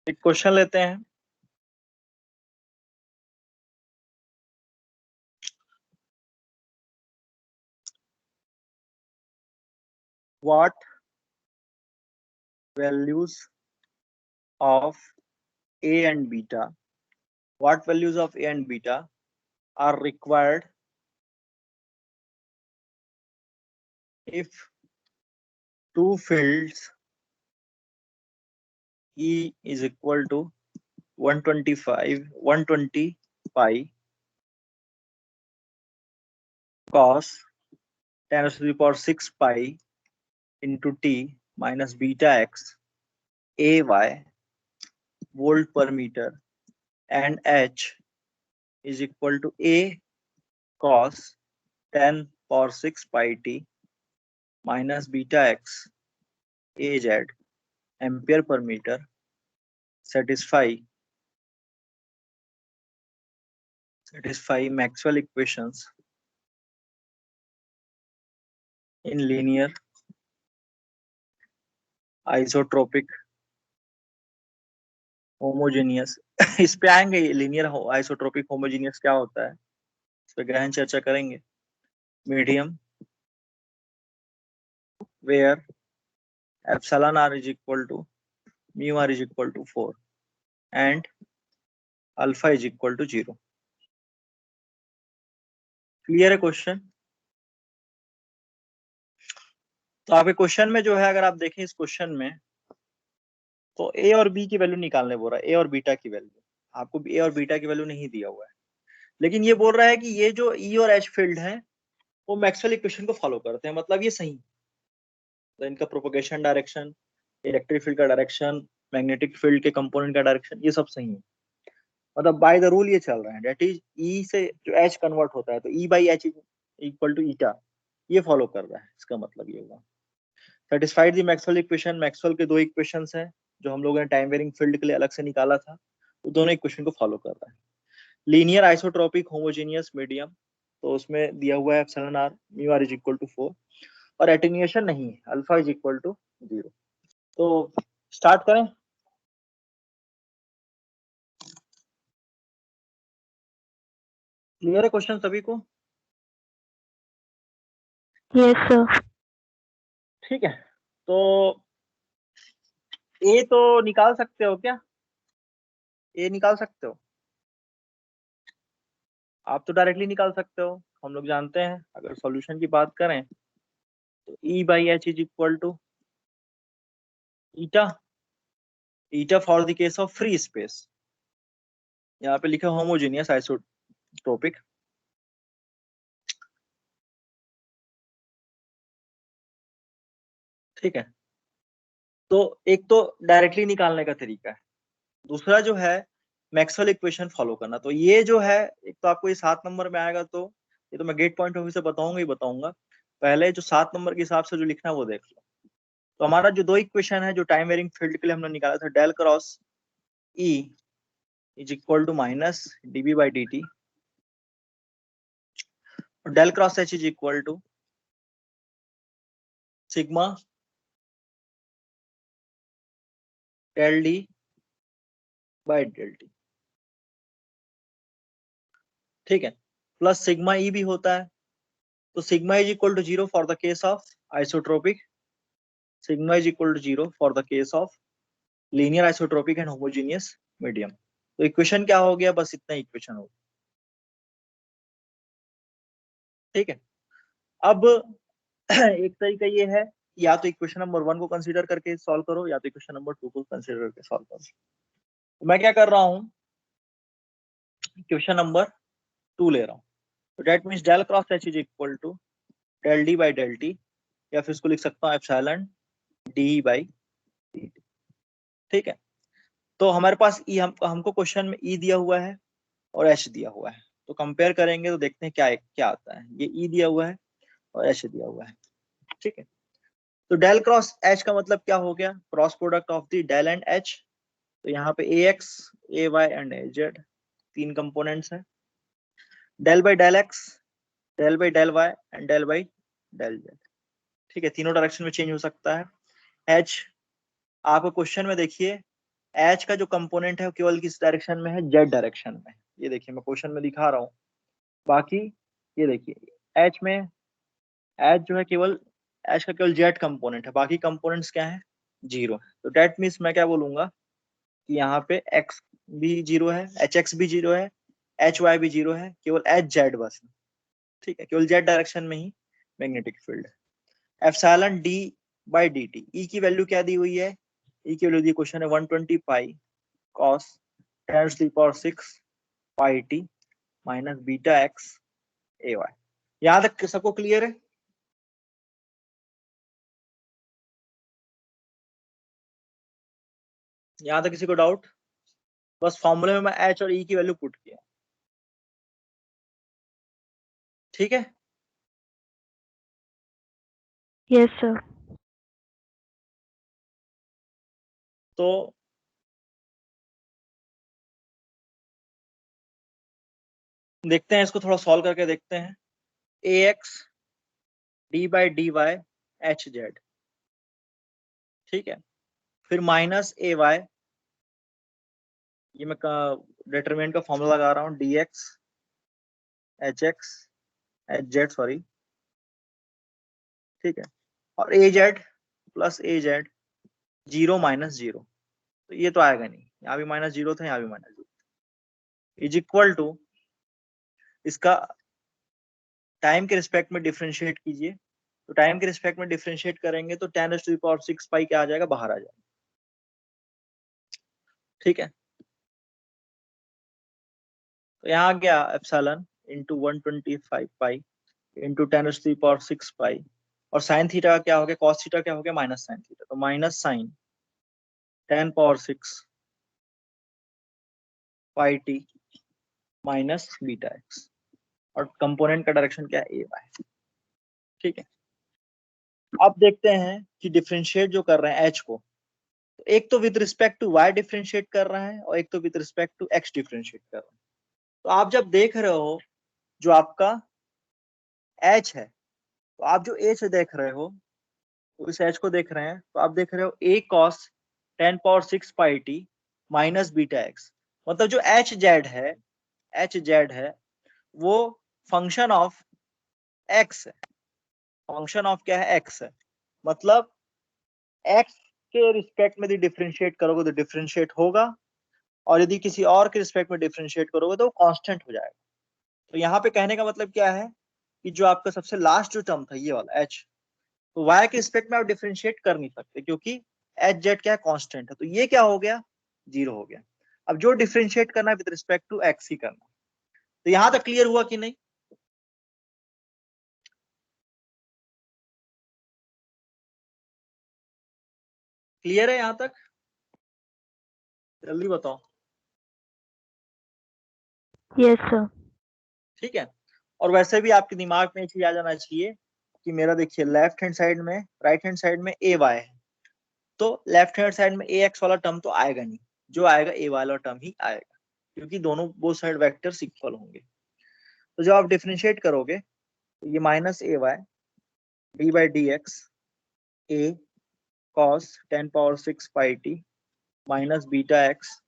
एक क्वेश्चन लेते हैं। What values of A and beta what values of A and beta are required if two fields E is equal to 120 pi cos 10 to the power 6 pi into t minus beta x ay volt per meter and h is equal to a cos 10 power 6 pi t minus beta x az ampere per meter satisfy Maxwell equations in linear isotropic homogeneous इस पे आएंगे। Linear isotropic homogeneous क्या होता है इस पे गहन चर्चा करेंगे। Medium where epsilon r is equal to mu r is equal to 4 and alpha is equal to 0। Clear है क्वेश्चन? तो आपके क्वेश्चन में जो है, अगर आप देखें इस क्वेश्चन में, तो ए और बी की वैल्यू निकालने बोल रहा है, ए और बीटा की वैल्यू। आपको ए और बीटा की वैल्यू नहीं दिया हुआ है, लेकिन ये बोल रहा है कि ये जो ई और एच फील्ड है वो मैक्सवेल इक्वेशन को फॉलो करते हैं, मतलब ये सही। तो इनका प्रोपगेशन डायरेक्शन, इलेक्ट्रिक फील्ड का डायरेक्शन, मैग्नेटिक फील्ड के कंपोनेंट का डायरेक्शन, ये सब सही है। मतलब बाय द रूल ये चल रहा है, दैट इज ई से जो एच कन्वर्ट होता है तो E by H equal to ईटा, ये फॉलो कर रहा है। इसका मतलब ये होगा satisfied the Maxwell equation. Maxwell के दो इक्वेशंस हैं जो हम लोगों ने टाइम वेरिंग फील्ड के लिए अलग से निकाला था, वो दोनों इक्वेशन को फॉलो कर रहा है। लीनियर आइसोट्रोपिक होमोजेनियस मीडियम, तो उसमें दिया हुआ है epsilon r mu r is equal to 4 और एटेन्यूएशन नहीं है, अल्फा इज इक्वल टू 0। तो स्टार्ट करें। क्लियर है क्वेश्चन सभी को? Yes sir. ठीक है, तो ए तो निकाल सकते हो क्या? ए निकाल सकते हो आप? तो डायरेक्टली निकाल सकते हो। हम लोग जानते हैं, अगर सॉल्यूशन की बात करें तो E by H is equal to eta, eta for the case of free space. यहाँ पे लिखा होमोजेनियस आइसोट्रोपिक। ठीक है, तो एक तो डायरेक्टली निकालने का तरीका है, दूसरा जो है मैक्सवेल इक्वेशन फॉलो करना। तो ये जो है, एक तो आपको ये 7 नंबर में आएगा, तो ये तो मैं गेट पॉइंट ऑफ व्यू से बताऊंगा ही बताऊंगा। पहले जो 7 नंबर के हिसाब से जो लिखना है वो देख लो। तो हमारा जो दो इक्वेशन है जो टाइम वेरिंग फील्ड के लिए हमने निकाला था, del cross E is equal to minus DB by D T, और del cross H is equal to sigma del D by del T. ठीक है, प्लस सिग्मा ई भी होता है। तो sigma is equal to 0 for the case of isotropic, sigma is equal to 0 for the case of linear isotropic and homogeneous medium. तो equation क्या हो गया? बस इतना इक्वेशन हो। ठीक है, अब एक तरीका ये है, या तो इक्वेशन नंबर 1 को कंसीडर करके सॉल्व करो, या तो इक्वेशन नंबर 2 को कंसीडर करके सॉल्व करो। तो मैं क्या कर रहा हूँ, इक्वेशन नंबर 2 ले रहा हूँ। तो that means del cross H is equal to del D by del T, या फिर इसको लिख सकता हूँ एप्सिलॉन डी बाई डी। ठीक है, तो हमारे पास ई, हमको क्वेश्चन में ई दिया हुआ है और एच दिया हुआ है। तो कंपेयर करेंगे तो देखते हैं क्या क्या आता है। ये ई दिया हुआ है और एच दिया हुआ है। ठीक है, तो डेल क्रॉस एच का मतलब क्या हो गया? Cross product of the del and H. तो यहाँ पे A X, A Y and A Z, 3 components हैं। Del by del X, del by del Y and del by del Z. ठीक है, तीनों डायरेक्शन में चेंज हो सकता है। एच आपको क्वेश्चन में देखिए एच का जो कंपोनेंट है वो केवल किस डायरेक्शन में है, जेड डायरेक्शन में। ये देखिए मैं क्वेश्चन में दिखा रहा हूँ। बाकी ये देखिए एच में, एच जो है केवल, एच का केवल जेड कंपोनेंट है, बाकी कंपोनेंट्स क्या है, जीरो। तो डेट मीन्स मैं क्या बोलूंगा कि यहाँ पे एक्स भी जीरो है, एच एक्स भी जीरो है, एच वाई भी जीरो है, केवल एच जेड बस। ठीक है, केवल जेड डायरेक्शन में ही मैग्नेटिक फील्ड है। Epsilon D by D T, E की वैल्यू क्या दी हुई है, ई की वैल्यू दी क्वेश्चन है 120 pi cos 10⁻⁶ pi T minus beta X A Y. यहाँ तक सबको क्लियर है? यहाँ तक किसी को डाउट? बस फॉर्मूले में मैं एच और ई की वैल्यू पुट किया। ठीक है, यस सर। तो देखते हैं इसको थोड़ा सॉल्व करके देखते हैं। A X D by D Y H Z, ठीक है, फिर माइनस ए वाई, ये मैं डिटरमिनेंट का फॉर्मूला लगा रहा हूँ, D x H x H Z sorry, ठीक है, और ए जेड प्लस ए जेड, जीरो माइनस जीरो, तो ये तो आएगा नहीं, यहाँ भी माइनस जीरो था, यहाँ भी minus zero, is equal to, इसका टाइम के रिस्पेक्ट में डिफरेंशिएट कीजिए। तो टाइम के रिस्पेक्ट में डिफरेंशिएट करेंगे तो 10⁻⁶ पाई क्या आ जाएगा, बाहर आ जाएगा। ठीक है, तो यहाँ आ गया एप्सिलॉन इंटू 125 पाई इंटू 10⁻⁶ पाई, और साइन थीटा का क्या हो गया, कॉस थीटा क्या हो गया, माइनस साइन थीटा, तो minus sign 10⁻⁶ pi T minus beta x, और कंपोनेंट का डायरेक्शन क्या है, ए वाई। ठीक है, अब देखते हैं कि डिफरेंशिएट जो कर रहे हैं एच को, तो एक तो with respect to Y differentiate कर रहा है और एक तो with respect to X differentiate कर रहा है। तो आप जब देख रहे हो जो आपका एच है, तो आप जो एच देख रहे हो, तो इस एच को देख रहे हैं, तो आप देख रहे हो ए cos 10⁻⁶ pi T minus beta x, मतलब जो एच जेड है, एच जेड है वो फंक्शन ऑफ एक्स है, फंक्शन ऑफ क्या है, एक्स है, मतलब एक्स के रिस्पेक्ट में यदि डिफरेंशिएट करोगे तो डिफरेंशिएट होगा, और यदि किसी और के रिस्पेक्ट में डिफरेंशिएट करोगे तो वो कांस्टेंट हो जाएगा। तो यहाँ पे कहने का मतलब क्या है कि जो आपका सबसे लास्ट जो टर्म था ये वाला एच, तो वाई के रिस्पेक्ट में आप डिफरेंशिएट कर नहीं सकते क्योंकि एच जेड क्या है, कांस्टेंट है, तो ये क्या हो गया, जीरो हो गया। अब जो डिफरेंशिएट करना है विद रिस्पेक्ट टू एक्स ही करना। तो यहां तक क्लियर हुआ कि नहीं? क्लियर है यहां तक? जल्दी बताओ। Yes sir. ठीक है, और वैसे भी आपके दिमाग में एक चीज आ जाना चाहिए कि मेरा देखिए लेफ्ट हैंड साइड में, राइट हैंड साइड में ए वाई है, तो लेफ्ट हैंड साइड में ए एक्स वाला टर्म तो आएगा नहीं, जो आएगा ए वाला टर्म ही आएगा, क्योंकि दोनों बोथ साइड वेक्टर्स इक्वल होंगे। तो जब आप डिफरेंशिएट करोगे तो ये minus A Y D by D X A cos 10⁻⁶ pi T minus beta x,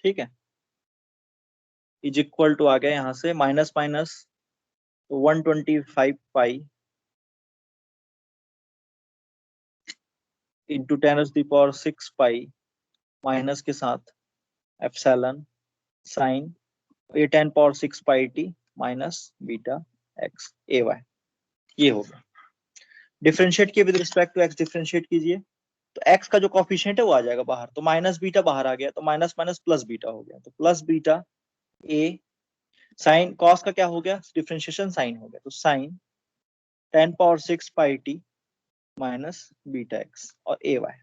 ठीक है, इज इक्वल टू आ गया यहाँ से minus minus 125 pi into 10⁻⁶ pi minus के साथ एप्सिलॉन साइन ये 10⁻⁶ pi T minus beta X A Y, ये होगा। डिफरेंशिएट किए with respect to X, differentiate कीजिए तो एक्स का जो कॉफिशिएंट है वो आ जाएगा बाहर, तो माइनस बीटा बाहर आ गया, तो माइनस माइनस प्लस बीटा हो गया, तो plus beta A sine cos का क्या हो गया, डिफरेंशिएशन साइन हो गया, तो sign 10⁻⁶ pi T minus beta x और ए वाई,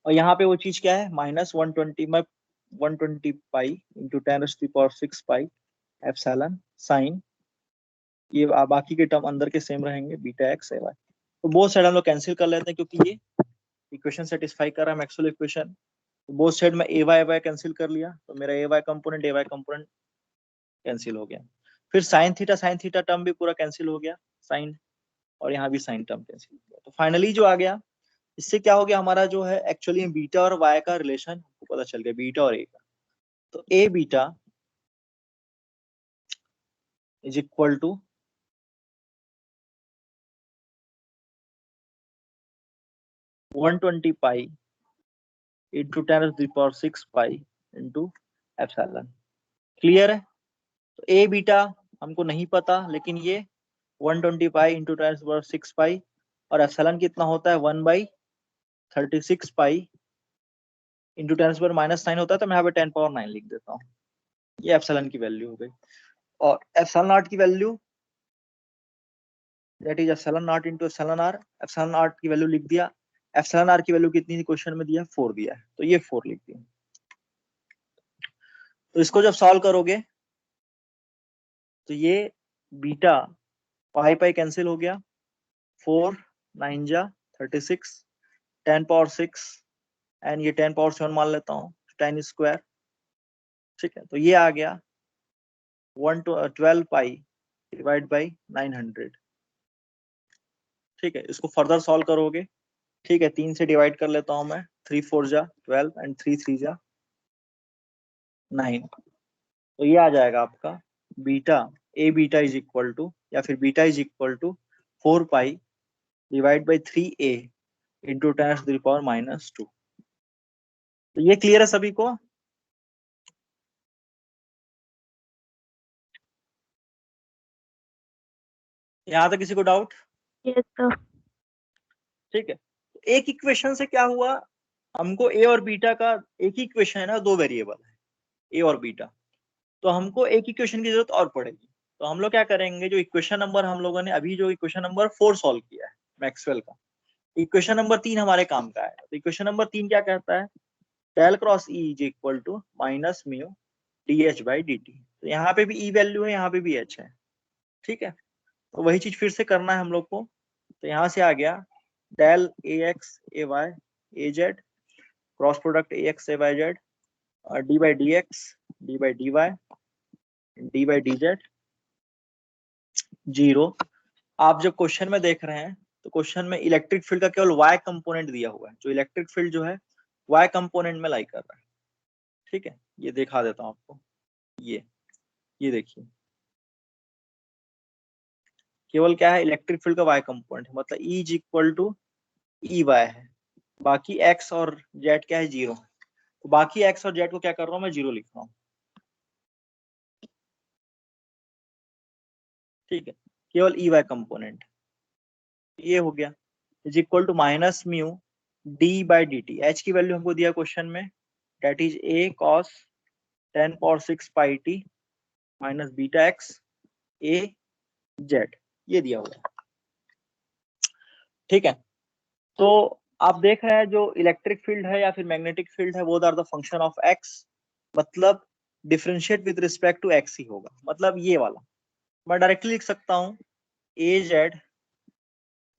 और यहाँ पे वो चीज क्या है, माइनस 120 में 120 pi into 10⁻⁶ pi epsilon sine, ये बाकी के टर्म अंदर के सेम रहेंगे, बीटा एक्स ए वाई। तो बोथ साइड हम लोग कैंसिल कर लेते हैं क्योंकि ये इक्वेशन सेटिस्फाई कर रहा है मैक्सवेल इक्वेशन। तो बोथ साइड में ए वाई कैंसिल कर लिया, तो मेरा ए वाई कंपोनेंट कैंसिल हो गया। फिर साइन थीटा टर्म भी पूरा कैंसिल हो गया, साइन और यहाँ भी साइन टर्म कैंसिल हो गया। तो फाइनली जो आ गया, इससे क्या हो गया, हमारा जो है एक्चुअली बीटा और वाई का रिलेशन हमको पता चल गया, बीटा और ए का। तो A beta is equal to 120 pi into 10⁶ pi into epsilon. Clear है? तो ए बीटा हमको नहीं पता, लेकिन ये 120 पाई इंटू 10⁶ पाई और एप्सिलॉन कितना होता है 1/36 पाई इंटू 10⁻⁹ होता है, तो मैं यहाँ पे 10⁻⁹ लिख देता हूँ। ये एप्सिलॉन की वैल्यू हो गई। और एप्सिलॉन नॉट की value that is epsilon naught into epsilon R. Epsilon naught की वैल्यू लिख दिया। एप्सिलॉन आर की वैल्यू कितनी थी क्वेश्चन में दिया, 4 दिया है, तो ये 4 लिख दिया। तो इसको जब सॉल्व करोगे तो ये बीटा पाई पाई कैंसिल हो गया, 4 9 जा 36, 10⁻⁶ एंड ये 10⁻⁷ मान लेता हूँ, 10²। ठीक है, तो ये आ गया 112 पाई डिवाइड बाई 900। ठीक है, इसको फर्दर सॉल्व करोगे। ठीक है, 3 से डिवाइड कर लेता हूं मैं, 3 4 जा 12 एंड 3 3 जा 9। तो ये आ जाएगा आपका beta, A beta is equal to, या फिर beta is equal to 4 pi divide by 3a into 10⁻⁻²। तो ये क्लियर है सभी को? यहाँ तक किसी को डाउट? Yes, sir. ठीक है, तो एक इक्वेशन से क्या हुआ, हमको ए और बीटा का, एक ही इक्वेशन है ना, 2 वेरिएबल है ए और बीटा, तो हमको एक इक्वेशन की जरूरत और पड़ेगी। तो हम लोग क्या करेंगे, जो इक्वेशन नंबर हम लोगों ने अभी जो इक्वेशन नंबर 4 सॉल्व किया है मैक्सवेल का, इक्वेशन नंबर 3 हमारे काम का है। तो इक्वेशन नंबर 3 क्या कहता है, del cross E is equal to minus mu D H by D T. तो यहाँ पे भी ई वैल्यू है, यहाँ पे भी एच है। ठीक है, तो वही चीज फिर से करना है हम लोग को। तो यहाँ से आ गया del A X A Y A Z cross product A X A Y Z और D by D X D by D Y D by D Z 0। आप जब क्वेश्चन में देख रहे हैं तो क्वेश्चन में इलेक्ट्रिक फील्ड का केवल वाई कंपोनेंट दिया हुआ है, जो इलेक्ट्रिक फील्ड जो है वाई कंपोनेंट में लाई कर रहा है। ठीक है, ये दिखा देता हूं आपको। ये देखिए, केवल क्या है, इलेक्ट्रिक फील्ड का वाई कंपोनेंट है, मतलब E is equal to E Y है, बाकी एक्स और जेड क्या है 0। तो बाकी एक्स और जेड को क्या कर रहा हूं मैं, 0 लिख रहा हूँ। ठीक है, केवल ई वाई कंपोनेंट, ये हो गया is equal to minus mu D by D T. H की वैल्यू हमको दिया क्वेश्चन में, that is A cos 10⁻⁶ pi T minus beta X A Z, ये दिया हुआ है। ठीक है, तो आप देख रहे हैं जो इलेक्ट्रिक फील्ड है या फिर मैग्नेटिक फील्ड है, वो are the function of X, मतलब differentiate with respect to X ही होगा। मतलब ये वाला मैं डायरेक्टली लिख सकता हूँ A Z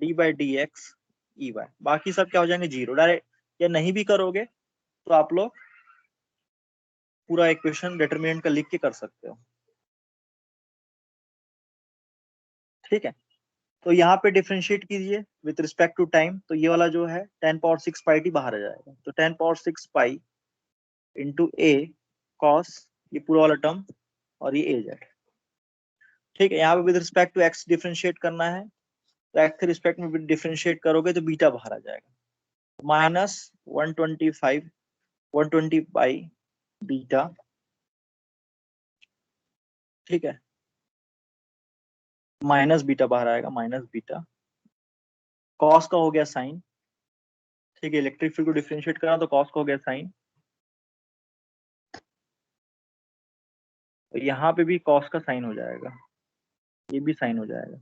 D by D X E Y, बाकी सब क्या हो जाएंगे 0 डायरेक्ट। या नहीं भी करोगे तो आप लोग पूरा इक्वेशन डिटरमिनेंट का लिख के कर सकते हो। ठीक है, तो यहाँ पे डिफरेंशिएट कीजिए विथ रिस्पेक्ट टू टाइम, तो ये वाला जो है 10⁻⁶ पाई टी बाहर आ जाएगा, तो 10⁻⁶ पाई इंटू ए कॉस, ये पूरा वाला टर्म और ये ए जेड। ठीक है, यहाँ पे with respect to X differentiate करना है, तो एक्स के रिस्पेक्ट में डिफरेंशिएट करोगे तो बीटा बाहर आ जाएगा, माइनस 120 पाई बीटा। ठीक है, माइनस बीटा बाहर आएगा, माइनस बीटा कॉस का हो गया साइन। ठीक है, इलेक्ट्रिक फील्ड को डिफरेंशिएट करा तो कॉस का हो गया साइन, तो यहाँ पे भी कॉस का साइन हो जाएगा, ये भी साइन हो जाएगा।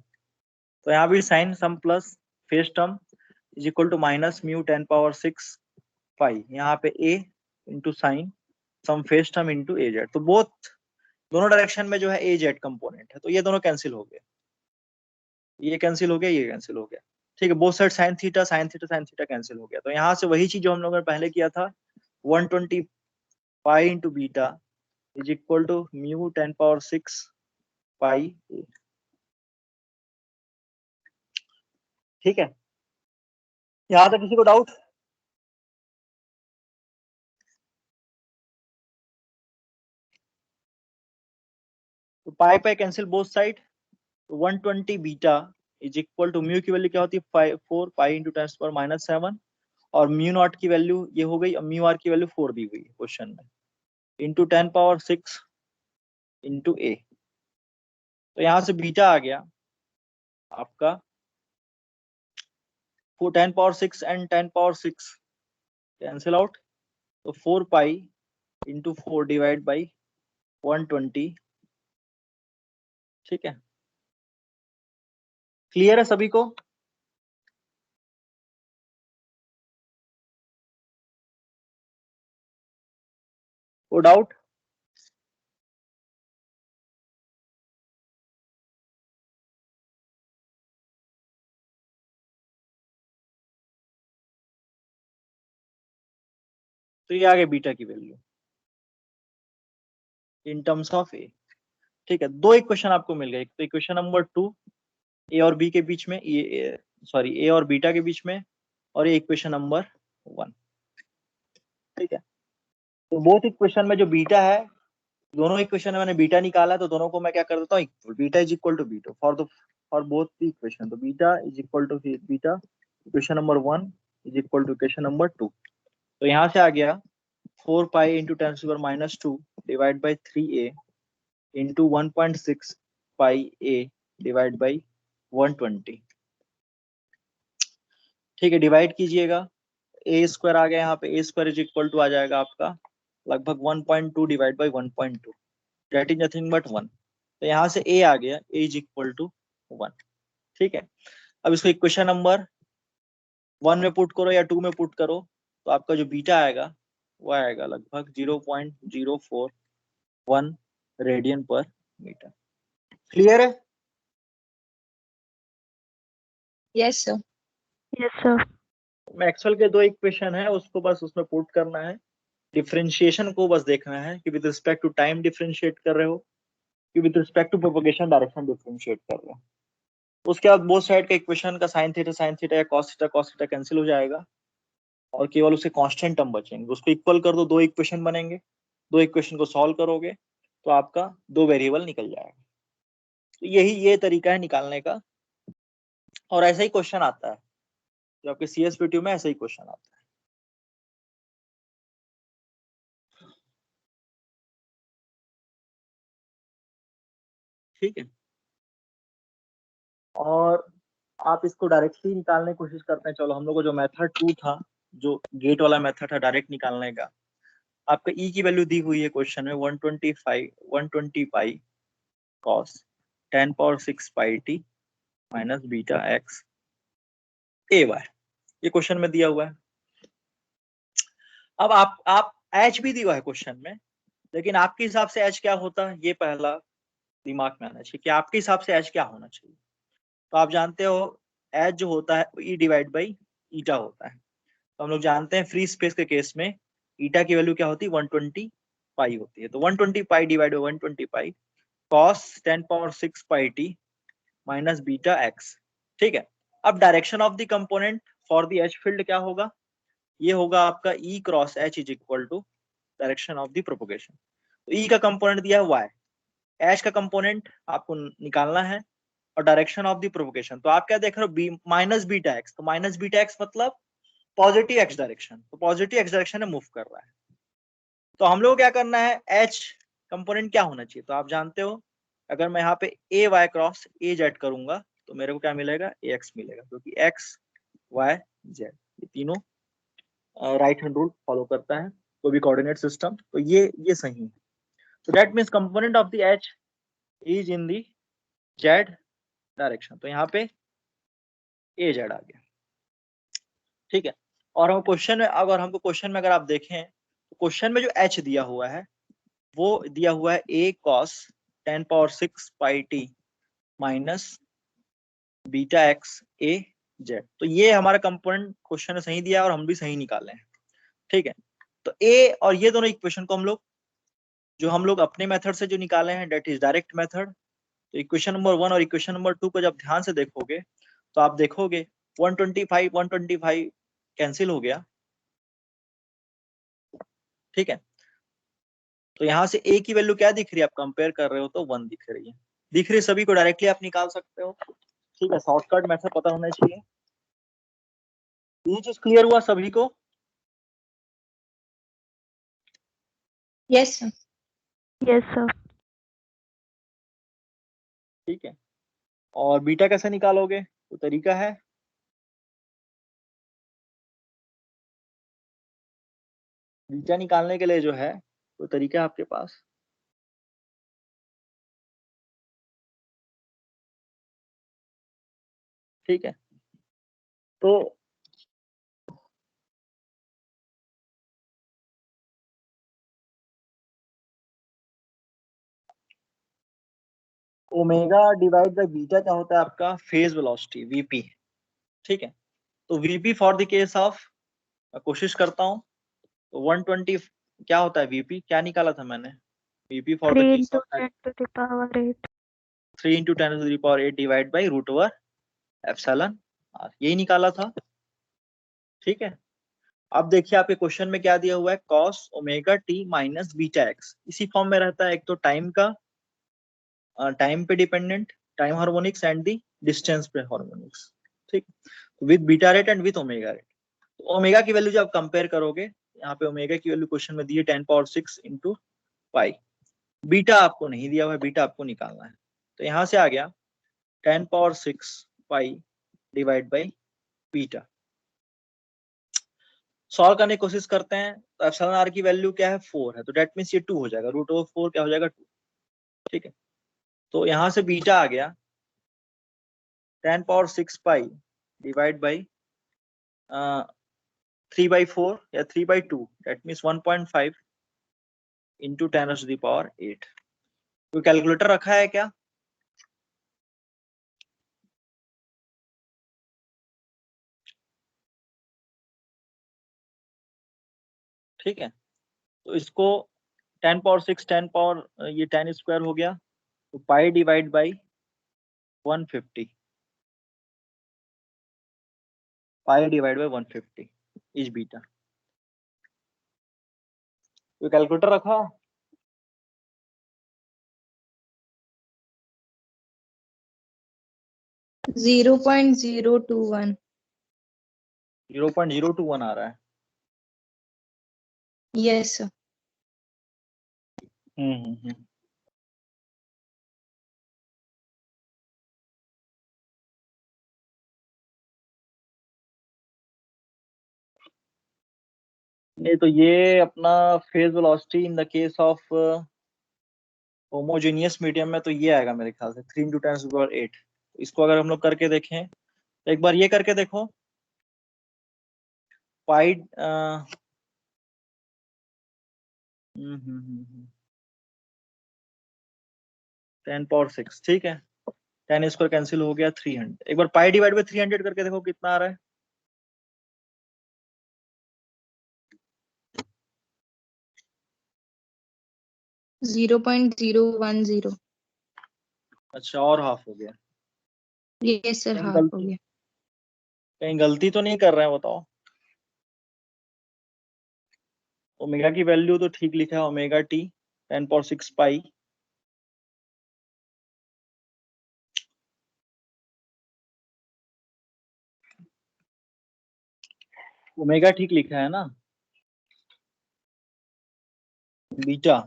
तो यहाँ भी sine sum plus phase term is equal to minus mu 10⁻⁶ pi, यहाँ पे a into sine sum phase term into a z. तो बोथ दोनों डायरेक्शन में जो है ए जेड कंपोनेंट है, तो ये दोनों कैंसिल हो गए, ये कैंसिल हो गया, ये कैंसिल हो गया। ठीक है, both side sine theta sine theta sine theta cancel हो गया। तो यहाँ से वही चीज जो हम लोगों ने पहले किया था, 120 pi into beta is equal to mu 10⁻⁶ pi. ठीक है, यहां तक किसी को डाउट? तो pi pi cancel both side, 120 beta is equal to mu की वैल्यू क्या होती है 4 पाई इंटू 10⁻⁷ और म्यू नॉट की वैल्यू ये हो गई, म्यू आर की वैल्यू 4 दी हुई है क्वेश्चन में, इंटू 10⁻6 इंटू ए। तो यहां से बीटा आ गया आपका 10⁻6 एंड 10⁻6 कैंसिल आउट, तो 4 पाई इंटू 4 डिवाइड बाई 120। ठीक है, क्लियर है सभी को? कोई डाउट? तो ये आ गया बीटा की वैल्यू इन टर्म्स ऑफ ए। ठीक है, दो इक्वेशन आपको मिल गए, एक तो इक्वेशन नंबर 2 ए और बी के बीच में, ये सॉरी ए और बीटा के बीच में, और ये इक्वेशन नंबर 1। ठीक है, तो बोथ इक्वेशन में जो बीटा है, दोनों इक्वेशन में मैंने बीटा निकाला है, तो दोनों को मैं क्या कर देता हूँ equal, beta is equal to beta for both the equation. तो beta is equal to beta equation number 1 is equal to equation number 2। तो यहाँ से आ गया 4 pi into 10⁻⁻2 divide by 3a into 1.6 pi a divide by 120। ठीक है, divide कीजिएगा, ए square आ गया यहाँ पे, ए स्क्वायर इज इक्वल टू आ जाएगा आपका लगभग 1.2 divide by 1.2, that is nothing but 1। तो यहाँ से ए आ गया, ए इज इक्वल टू 1। ठीक है, अब इसको इक्वेशन नंबर 1 में पुट करो या 2 में पुट करो, तो आपका जो बीटा आएगा वो आएगा लगभग 0.041 रेडियन पर मीटर। क्लियर है? Yes sir. Yes, sir. Maxwell के दो इक्वेशन है, उसको बस उसमें पुट करना है, डिफरेंशिएशन को बस देखना है कि with respect to time differentiate कर रहे हो कि with respect to propagation direction differentiate कर रहे हो। उसके बाद बोथ साइड का इक्वेशन का साइन थीटा या कॉस थीटा कैंसिल हो जाएगा और केवल उसके कांस्टेंट टर्म बचेंगे, उसको इक्वल कर दो, दो इक्वेशन बनेंगे, दो इक्वेशन को सॉल्व करोगे तो आपका दो वेरिएबल निकल जाएगा। तो यही ये तरीका है निकालने का, और ऐसा ही क्वेश्चन आता है जो आपके CSPTU में, ऐसा ही क्वेश्चन आता है। ठीक है, और आप इसको डायरेक्टली निकालने की कोशिश करते हैं। चलो, हम लोग को जो मेथड 2 था, जो गेट वाला मेथड था डायरेक्ट निकालने का, आपका ई की वैल्यू दी हुई है क्वेश्चन में 120 pi cos 10⁻6 pi T minus beta X A Y, ये क्वेश्चन में दिया हुआ है। अब आप एच भी दिया हुआ है क्वेश्चन में, लेकिन आपके हिसाब से एच क्या होता है, ये पहला दिमाग में आना चाहिए कि आपके हिसाब से एच क्या होना चाहिए। तो आप जानते हो एच जो होता है ई डिवाइड बाई ईटा होता है। तो हम लोग जानते हैं फ्री स्पेस के केस में ईटा की वैल्यू क्या होती है 120 पाई होती है। तो 120 pi divide by 120 pi cos 10⁻6 pi T minus beta x. ठीक है, अब direction of the component for the h field क्या होगा, ये होगा आपका e cross H is equal to direction of the propagation. तो ई का कंपोनेंट दिया है वाई, एच का कंपोनेंट आपको निकालना है, और डायरेक्शन ऑफ द प्रोपोगेशन। तो आप क्या देख रहे हो, बी माइनस बीटा एक्स, तो माइनस बीटा एक्स मतलब पॉजिटिव एक्स डायरेक्शन, तो पॉजिटिव एक्स डायरेक्शन में मूव कर रहा है। तो हम लोग क्या करना है, एच कंपोनेंट क्या होना चाहिए, तो आप जानते हो अगर मैं यहाँ पे ए वाई क्रॉस ए जेड करूंगा तो मेरे को क्या मिलेगा, ए एक्स मिलेगा, क्योंकि एक्स वाई जेड ये तीनों राइट हैंड रूल फॉलो करता है कोई भी कोऑर्डिनेट सिस्टम। तो ये सही है। तो that means component of the H is in the Z direction, तो यहाँ पे ए जेड आ गया। ठीक है, और हम क्वेश्चन में, अगर हमको क्वेश्चन में अगर आप देखें तो क्वेश्चन में जो एच दिया हुआ है वो दिया हुआ है ए cos 10⁻6 pi T minus beta X A z. तो ये हमारा कंपोनेंट क्वेश्चन में सही दिया है और हम भी सही निकाले हैं। ठीक है, तो ए और ये दोनों इक्वेशन को हम लोग अपने मेथड से जो निकाले हैं दैट इज डायरेक्ट मेथड। तो इक्वेशन नंबर 1 और इक्वेशन नंबर 2 को जब ध्यान से देखोगे तो आप देखोगे 125 कैंसिल हो गया, ठीक है। तो यहाँ से a की वैल्यू क्या दिख रही है, आप कंपेयर कर रहे हो तो 1 दिख रही है, दिख रही है सभी को, डायरेक्टली आप निकाल सकते हो, ठीक है। शॉर्टकट मेथड पता होना चाहिए। ये चीज क्लियर हुआ सभी को? Yes, sir. Yes, sir. ठीक है। और बीटा कैसे निकालोगे, तो तरीका है, बीटा निकालने के लिए जो है वो तरीका है आपके पास। ठीक है। तो ओमेगा डिवाइड बाय बीटा क्या होता है आपका, फेज वेलोसिटी वीपी, ठीक है। तो VP for the case of, कोशिश करता हूँ, तो 120 क्या होता है वीपी, क्या निकाला था मैंने, VP for the 3 case into of 10 to the power 8. 3 into 10 to the power 8 divide by root over epsilon R, यही निकाला था, ठीक है। अब देखिए आपके क्वेश्चन में क्या दिया हुआ है, cos omega T minus beta x, इसी फॉर्म में रहता है, एक तो टाइम का, टाइम पे dependent, time harmonics and the distance पे हार्मोनिक्स, ठीक, with beta rate and with omega rate. तो ओमेगा की वैल्यू जब आप कंपेयर करोगे, यहाँ पे ओमेगा की वैल्यू क्वेश्चन में दी है 10 पावर 6 इंटू पाई, बीटा आपको नहीं दिया हुआ है, बीटा आपको निकालना है, तो यहाँ से आ गया 10 power 6 pi divide by beta. Solve करने की कोशिश करते हैं, तो एप्सिलॉन आर की वैल्यू क्या है 4 है, तो डेट मीन्स ये 2 हो जाएगा, रूट ओवर 4 क्या हो जाएगा 2, ठीक है। तो यहाँ से बीटा आ गया 10 पावर 6 पाई डिवाइड बाई 3/4 या 3/2, that means 1.5 into 10 to the power 8। कोई कैलकुलेटर रखा है क्या? ठीक है। तो इसको 10 पावर 6 10 पावर ये 10 स्क्वायर हो गया, तो पाई divide by 150, pi divide by 150 is beta. कोई कैलकुलेटर रखा? 0.021. 0.021 आ रहा है। Yes, sir. हम्म। नहीं तो ये अपना phase velocity in the case of homogeneous medium में तो ये आएगा मेरे ख्याल से 3 इंटू 10⁸ इसको अगर हम लोग करके देखें, तो एक बार ये करके देखो, पाई 10 पावर 6, ठीक है, 10 स्क्वायर कैंसिल हो गया 300, एक बार पाई डिवाइड बाई 300 करके देखो कितना आ रहा है। 0.010. अच्छा, और हाफ हो गया, Yes, sir. कहीं हाफ हो गलती, गया. कहीं गलती तो नहीं कर रहे हैं बताओ? ओमेगा की वैल्यू तो ठीक लिखा है, omega t 10 power 6 pi, omega ठीक लिखा है ना, बीटा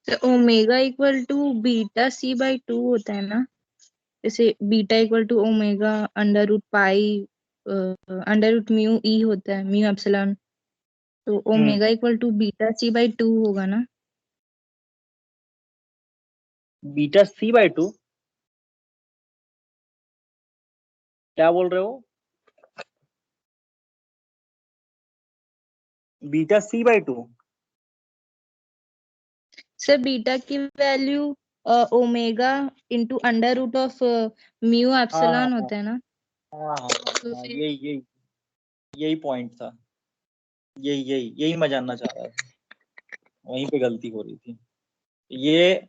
तो omega equal to beta c by 2 होता है ना, जैसे beta equal to omega under root pi under root mu e होता है, म्यू एप्सिलॉन, तो omega equal to beta c by 2 होगा ना। बीटा c/2, क्या बोल रहे हो? बीटा c/2, सर बीटा की value omega into under root of mu हाँ हाँ एप्सिलॉन हाँ होता है ना, हाँ हाँ तो हाँ, फिर यही यही यही पॉइंट था, यही मैं जानना चाह रहा था। वहीं पे गलती हो रही थी। ये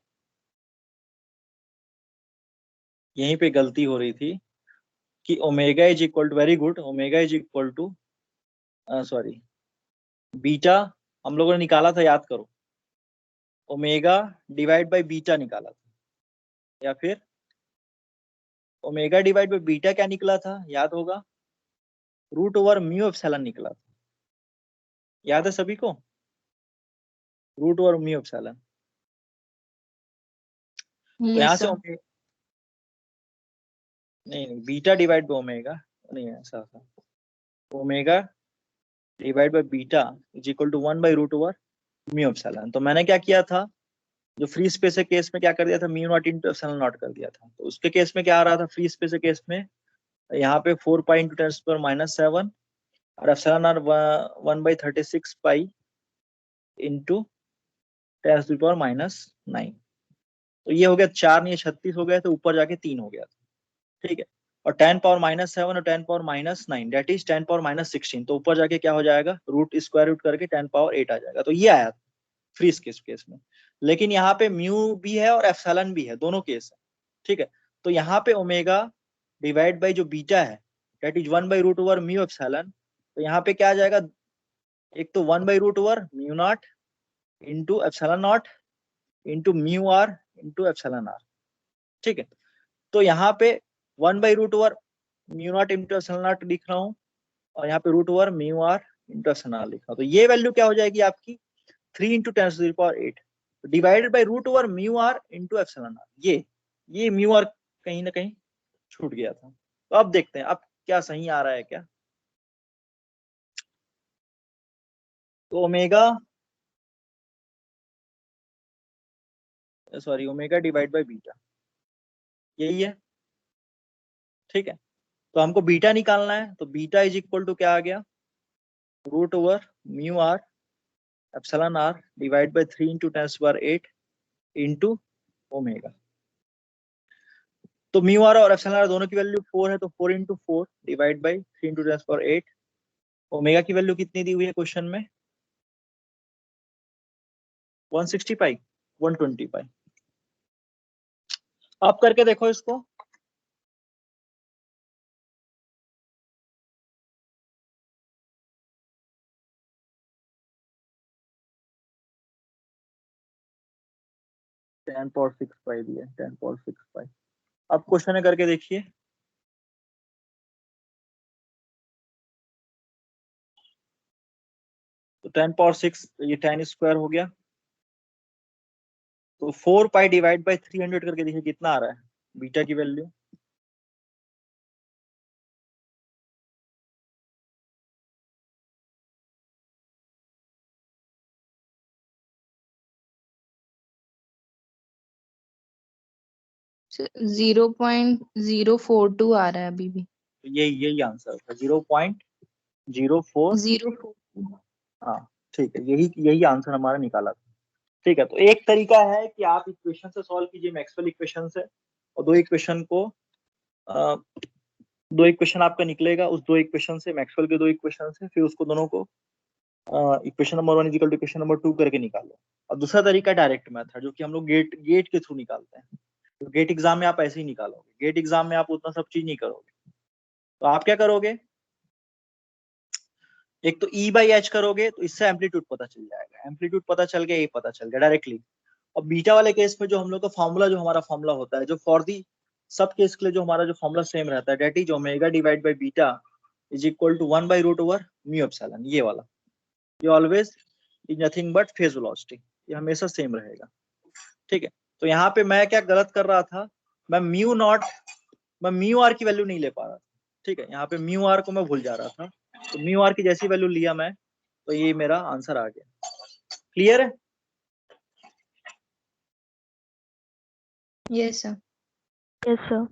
यहीं पे गलती हो रही थी कि omega is equal to, very good, omega is equal to, sorry, beta हम लोगों ने निकाला था, याद करो, ओमेगा डिवाइड बाय बीटा निकाला था, या फिर ओमेगा डिवाइड बाय बीटा क्या निकला था, याद होगा, रूट ओवर म्यू एप्सिलॉन निकला था। याद है सभी को, रूट ओवर म्यू एप्सिलॉन। तो यहाँ यस से सर। नहीं, बीटा डिवाइड बाय ओमेगा नहीं है, ऐसा था, omega divide by beta is equal to 1 by root over mu epsilon. तो मैंने क्या किया था, जो फ्री स्पेस के केस में क्या कर दिया था, mu naught into epsilon not कर दिया था। तो उसके केस में क्या आ रहा था, फ्री स्पेस के केस में यहाँ पे 4 पाई इंटू 10⁻⁷ और एप्सिलॉन नॉट 1/36 पाई इंटू 10⁻⁹। तो ये हो गया 4, नहीं 36 हो गया, तो ऊपर जाके 3 हो गया था, ठीक है। और 10⁻⁷ और 10⁻⁹ दैट इज 10⁻16। तो ऊपर जाके क्या हो जाएगा, रूट स्क्वायर रूट करके 10⁻8 आ जाएगा। तो ये आया फ्री केस में। लेकिन यहाँ पे म्यू भी है और एप्सिलॉन भी है, दोनों केस है, ठीक है। तो यहाँ पे ओमेगा डिवाइड बाई जो बीटा है that is 1 by root over mu epsilon. तो यहाँ पे क्या आ जाएगा, एक तो 1 by root over mu naught into epsilon naught into mu R into epsilon R, ठीक है। तो यहाँ पे 1 by root over mu naught into epsilon naught लिख रहा हूँ, और यहाँ पे root over mu R into epsilon R लिख रहा हूँ। तो ये वैल्यू क्या हो जाएगी आपकी, 3 into 10⁸ divided by root over mu R into epsilon R. ये म्यू आर कहीं ना कहीं छूट गया था। तो अब देखते हैं अब क्या सही आ रहा है क्या। तो omega, sorry, omega divide by beta यही है, ठीक है। तो हमको बीटा निकालना है, तो बीटा इज इक्वल टू क्या आ गया, root over mu R epsilon R divide by 3 into 10⁸ into omega. तो म्यू आर और एप्सिलॉन आर दोनों की वैल्यू 4 है, तो 4 into 4 divide by 3 into 10⁸। Omega की वैल्यू कितनी दी हुई है क्वेश्चन में, 160 पाई, 120 पाई। आप करके देखो इसको। टेन पावर 6 पाई दिया, 10 पावर 6 पाई। अब क्वेश्चन है करके देखिए। तो 10 पावर 6, ये 10 स्क्वायर हो गया। तो 4 पाई डिवाइड बाई 300 करके देखिए कितना आ रहा है बीटा की वैल्यू। सर 0.042 आ रहा है अभी भी। तो यही आंसर था, 0.04। 0. हाँ, ठीक है, यही आंसर हमारा निकाला था, ठीक है। तो एक तरीका है कि आप इक्वेशन से सॉल्व कीजिए, मैक्सवेल इक्वेशन से, और दो इक्वेशन को दो इक्वेशन आपका निकलेगा, उस दो इक्वेशन से, मैक्सवेल के दो इक्वेशन से, फिर उसको दोनों को equation number 1 equal to equation number 2 करके निकालो। और दूसरा तरीका डायरेक्ट मेथड, जो कि हम लोग गेट के थ्रू निकालते हैं। तो गेट एग्जाम में आप ऐसे ही निकालोगे, गेट एग्जाम में आप उतना सब चीज नहीं करोगे। तो आप क्या करोगे, एक तो ई बाई एच करोगे, तो इससे एम्पलीट्यूड पता चल जाएगा, एम्पलीट्यूड पता चल गया, ये पता चल गया डायरेक्टली। और बीटा वाले केस में जो हम लोग का फॉर्मूला, जो हमारा फॉर्मूला होता है, जो फॉर दी सब केस के लिए जो हमारा जो फॉर्मूला सेम रहता है, that is omega divide by beta is equal to 1 by root over mu epsilon, ये वाला। ये always is nothing but phase velocity, ये हमेशा सेम रहेगा, ठीक है। तो यहाँ पे मैं क्या गलत कर रहा था, मैं म्यू आर की वैल्यू नहीं ले पा रहा था, ठीक है। यहाँ पे म्यू आर को मैं भूल जा रहा था, तो म्यू आर की जैसी वैल्यू लिया मैं, तो ये मेरा आंसर आ गया। क्लियर है। Yes sir. Yes sir.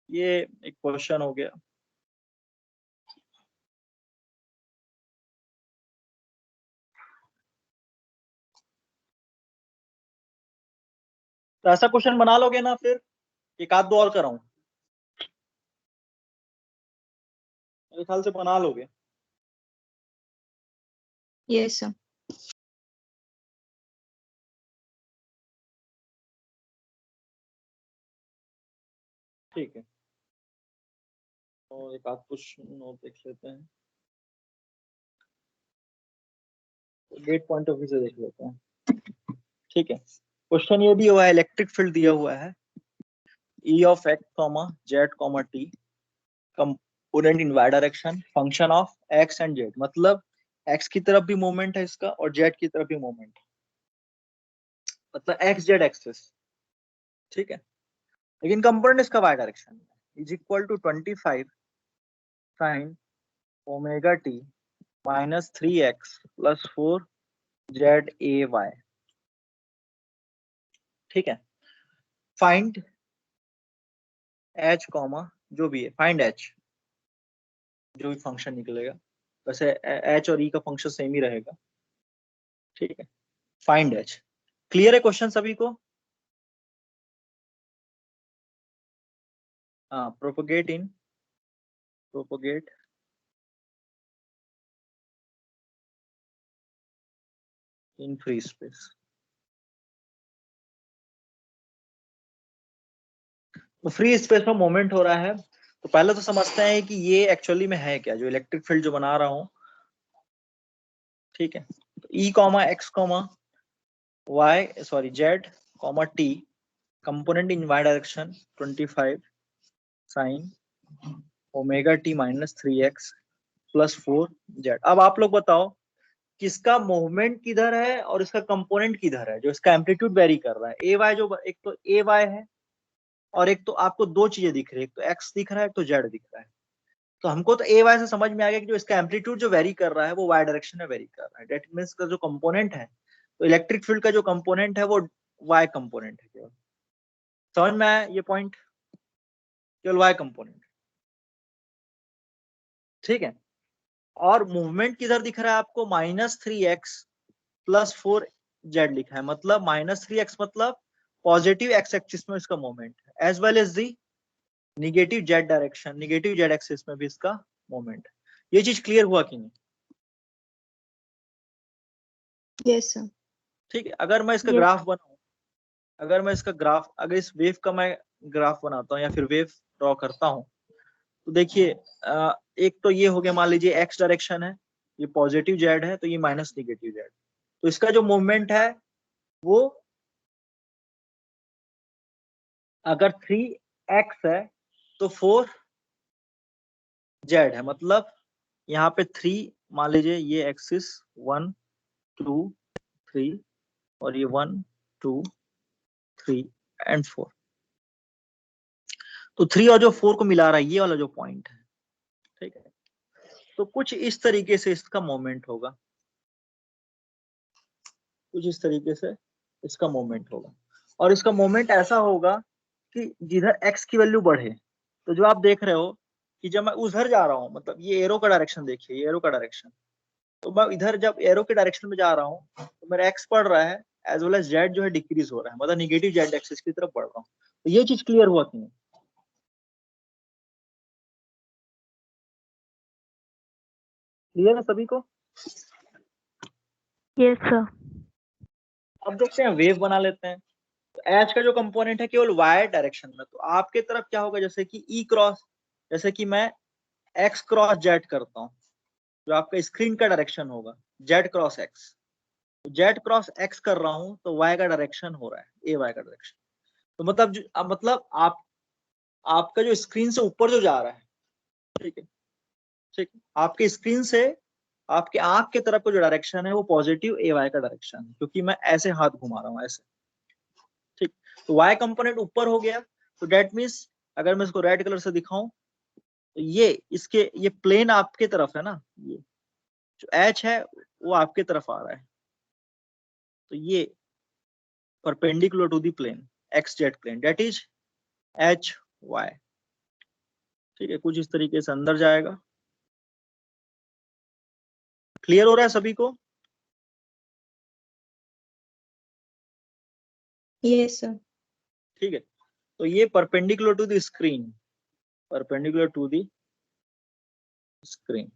ये एक क्वेश्चन हो गया। तो ऐसा क्वेश्चन बना लोगे ना, फिर एक आध दो और कराऊं, मेरे ख्याल से बना लोगे। Yes sir. ठीक है, तो एक आध कुछ नोट देख लेते हैं, डेट पॉइंट ऑफ व्यू से देख लेते हैं। ठीक है, क्वेश्चन ये दिया हुआ है, इलेक्ट्रिक फील्ड दिया हुआ है E of x, z, t component in y direction function of x and z, मतलब x की तरफ भी मोमेंट है इसका और z की तरफ भी मोमेंट, मतलब x z एक्सिस। ठीक है, लेकिन कंपोनेंट इसका y डायरेक्शन में is equal to 25 sin omega t minus 3x plus 4 z a y। ठीक है, फाइंड h कॉमा जो भी है, फाइंड h जो भी फंक्शन निकलेगा, वैसे h और e का फंक्शन सेम ही रहेगा। ठीक है, फाइंड h। क्लियर है क्वेश्चन सभी को? हाँ, प्रोपोगेट इन फ्री स्पेस। तो फ्री स्पेस में मोमेंट हो रहा है, तो पहले तो समझते हैं कि ये एक्चुअली में है क्या, जो इलेक्ट्रिक फील्ड जो बना रहा हूं। ठीक है, तो E comma X comma Y sorry Z comma T component in Y direction 25 sine omega T minus 3x plus 4 Z. अब आप लोग बताओ किसका मूवमेंट किधर है और इसका कंपोनेंट किधर है, जो इसका एम्पलीट्यूड वेरी कर रहा है। ए वाई जो एक तो ए वाई है और एक तो आपको दो चीजें दिख रही है, एक तो एक्स दिख रहा है, एक तो जेड दिख रहा है। तो हमको तो ए वाई से समझ में आ गया कि जो इसका एम्पलीट्यूड जो वेरी कर रहा है वो वाई डायरेक्शन में वेरी कर रहा है। डेट मीन्स का जो कंपोनेंट है, तो इलेक्ट्रिक फील्ड का जो कंपोनेंट है वो वाई कंपोनेंट है केवल। समझ में आया ये पॉइंट? केवल वाई कंपोनेंट। ठीक है, और मूवमेंट किधर दिख रहा है आपको? -3x प्लस 4 जेड लिखा है, मतलब -3x मतलब पॉजिटिव एक्स एक्सिस में इसका मूवमेंट है, as well as the negative Z direction, negative Z axis में भी इसका मूवमेंट है। ये चीज क्लियर हुआ कि नहीं? Yes sir. ठीक है, अगर मैं इसका Yes. ग्राफ बनाऊं, अगर इस वेव का मैं ग्राफ बनाता हूँ या फिर वेव ड्रॉ करता हूँ, तो देखिए एक तो ये हो गया, मान लीजिए एक्स डायरेक्शन है, ये पॉजिटिव जेड है, तो ये माइनस निगेटिव जेड। तो इसका जो मूवमेंट है वो अगर 3x है तो 4 जेड है, मतलब यहाँ पे 3 मान लीजिए, ये एक्सिस 1 2 3 और ये 1 2 3 एंड 4, तो 3 और जो 4 को मिला रहा है ये वाला जो पॉइंट है। ठीक है, तो कुछ इस तरीके से इसका मोमेंट होगा, कुछ इस तरीके से इसका मोमेंट होगा, और इसका मोमेंट ऐसा होगा कि जिधर x की वैल्यू बढ़े, तो जो आप देख रहे हो कि जब मैं उधर जा रहा हूँ, मतलब ये एरो का डायरेक्शन देखिए, ये एरो का डायरेक्शन, तो मैं इधर जब एरो के डायरेक्शन में जा रहा हूँ तो मेरा x बढ़ रहा है, एज वेल एज जेड जो है डिक्रीज हो रहा है, मतलब निगेटिव जेड एक्सिस की तरफ बढ़ रहा हूँ। तो ये चीज क्लियर हुआ कि नहीं? क्लियर है सभी को? Yes, sir. अब देखते हैं, वेव बना लेते हैं। तो एच का जो कंपोनेंट है केवल वाई डायरेक्शन में, तो आपके तरफ क्या होगा, जैसे कि ई क्रॉस, जैसे कि मैं एक्स क्रॉस जेड करता हूँ, जो आपका स्क्रीन का डायरेक्शन होगा Z cross x, Z cross x कर रहा हूँ तो वाई का डायरेक्शन हो रहा है, ए वाई का डायरेक्शन। तो मतलब आपका जो स्क्रीन से ऊपर जो जा रहा है, ठीक है, ठीक है, आपके स्क्रीन से आपके आंख के तरफ का जो डायरेक्शन है वो पॉजिटिव ए वाई का डायरेक्शन है, क्योंकि मैं ऐसे हाथ घुमा रहा हूँ ऐसे। ठीक, तो वाई कंपोनेंट ऊपर हो गया, तो डेट मीन्स अगर मैं इसको रेड कलर से दिखाऊं तो ये प्लेन आपके तरफ है ना, ये जो एच है वो आपके तरफ आ रहा है, तो ये perpendicular to the plane X Z plane, that is H Y. ठीक है, कुछ इस तरीके से अंदर जाएगा। क्लियर हो रहा है सभी को? Yes sir. ठीक है, तो ये perpendicular to the screen, perpendicular to the screen,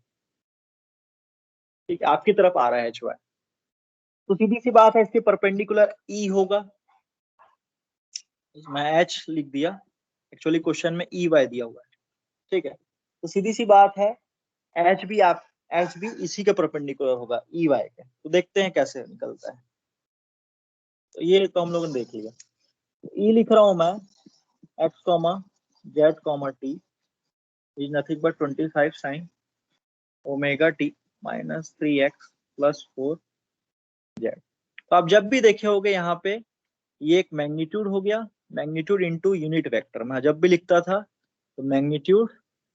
ठीक है, आपकी तरफ आ रहा है एच वाई। तो सीधी सी बात है, इसके परपेंडिकुलर ई होगा, मैं एच लिख दिया, एक्चुअली क्वेश्चन में ई वाई दिया हुआ है, ठीक है। तो सीधी सी बात है, एच भी इसी के परपेंडिकुलर होगा ई वाई के। तो देखते हैं कैसे निकलता है। तो ये तो हम लोगों ने देख लिया। ई लिख रहा हूं मैं, x comma Z comma T is nothing but 25 sine omega T minus 3x plus 4 Z. तो आप जब भी देखे होगे यहाँ पे ये एक मैग्नीट्यूड हो गया, मैग्नीट्यूड इनटू यूनिट वेक्टर। मैं जब भी लिखता था तो magnitude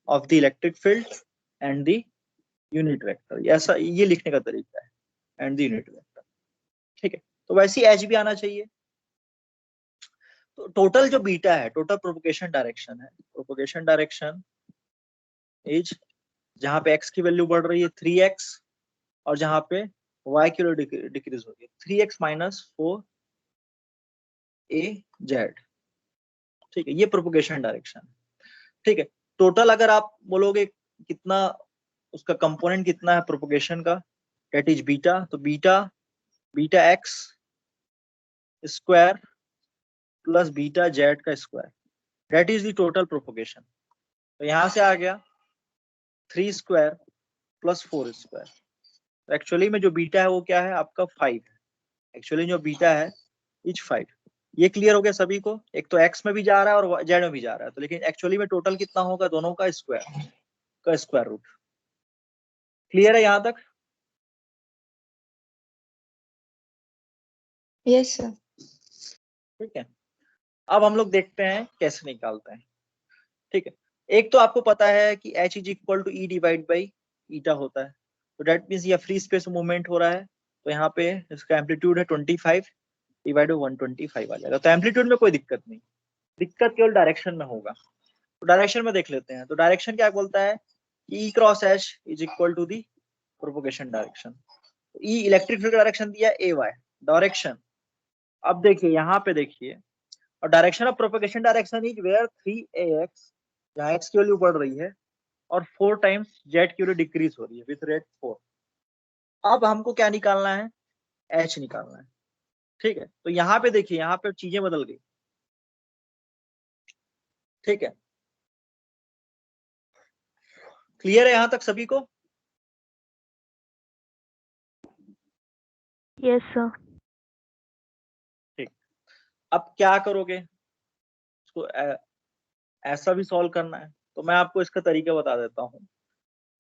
of the electric field and the unit vector, ऐसा ये लिखने का तरीका है, एंड द यूनिट वेक्टर, ठीक है। तो वैसे ही एच भी आना चाहिए। तो टोटल जो बीटा है, टोटल प्रोपगेशन डायरेक्शन है, प्रोपगेशन डायरेक्शन इज, जहां पे x की वैल्यू बढ़ रही है 3x और जहां पे y की वैल्यू डिक्रीज हो रही है 3x माइनस 4az, ठीक है। ये प्रोपगेशन डायरेक्शन, ठीक है। टोटल अगर आप बोलोगे कितना उसका कंपोनेंट कितना है प्रोपगेशन का, दैट इज बीटा। तो beta x square plus beta z का square, that is the total propagation. तो यहां से आ गया 3 स्क्वायर प्लस 4 स्क्वायर। तो एक्चुअली में जो बीटा है वो क्या है आपका 5 है। एक्चुअली जो बीटा है इज 5। ये क्लियर हो गया सभी को? एक तो एक्स में भी जा रहा है और जेड में भी जा रहा है, तो लेकिन एक्चुअली में टोटल कितना होगा दोनों का स्क्वायर रूट। क्लियर है यहां तक? Yes sir. ठीक है। अब हम लोग देखते हैं कैसे निकालते हैं, ठीक है। एक तो आपको पता है कि h is equal to E divide by eta होता है। तो डेट मीन्स ये फ्री स्पेस मूवमेंट हो रहा है, तो यहाँ पे इसका एम्पलीट्यूड है 25 डिवाइड बाई 125 आ जाएगा। तो एम्पलीट्यूड में कोई दिक्कत नहीं, दिक्कत केवल डायरेक्शन में होगा। तो डायरेक्शन में देख लेते हैं। तो डायरेक्शन क्या बोलता है, e cross H is equal to the propagation direction. E electric field direction दिया ए वाई डायरेक्शन। अब देखिए यहाँ पे देखिए, और direction of propagation direction is where 3ax, जहाँ x की वैल्यू बढ़ रही है और 4 टाइम्स z की वैल्यू डिक्रीज हो रही है विथ रेट 4। अब हमको क्या निकालना है, h निकालना है, ठीक है। तो यहाँ पे देखिए, यहाँ पे चीजें बदल गई, ठीक है। क्लियर है यहाँ तक सभी को? Yes, sir. ठीक। अब क्या करोगे, इसको ऐसा भी सॉल्व करना है। तो मैं आपको इसका तरीका बता देता हूँ।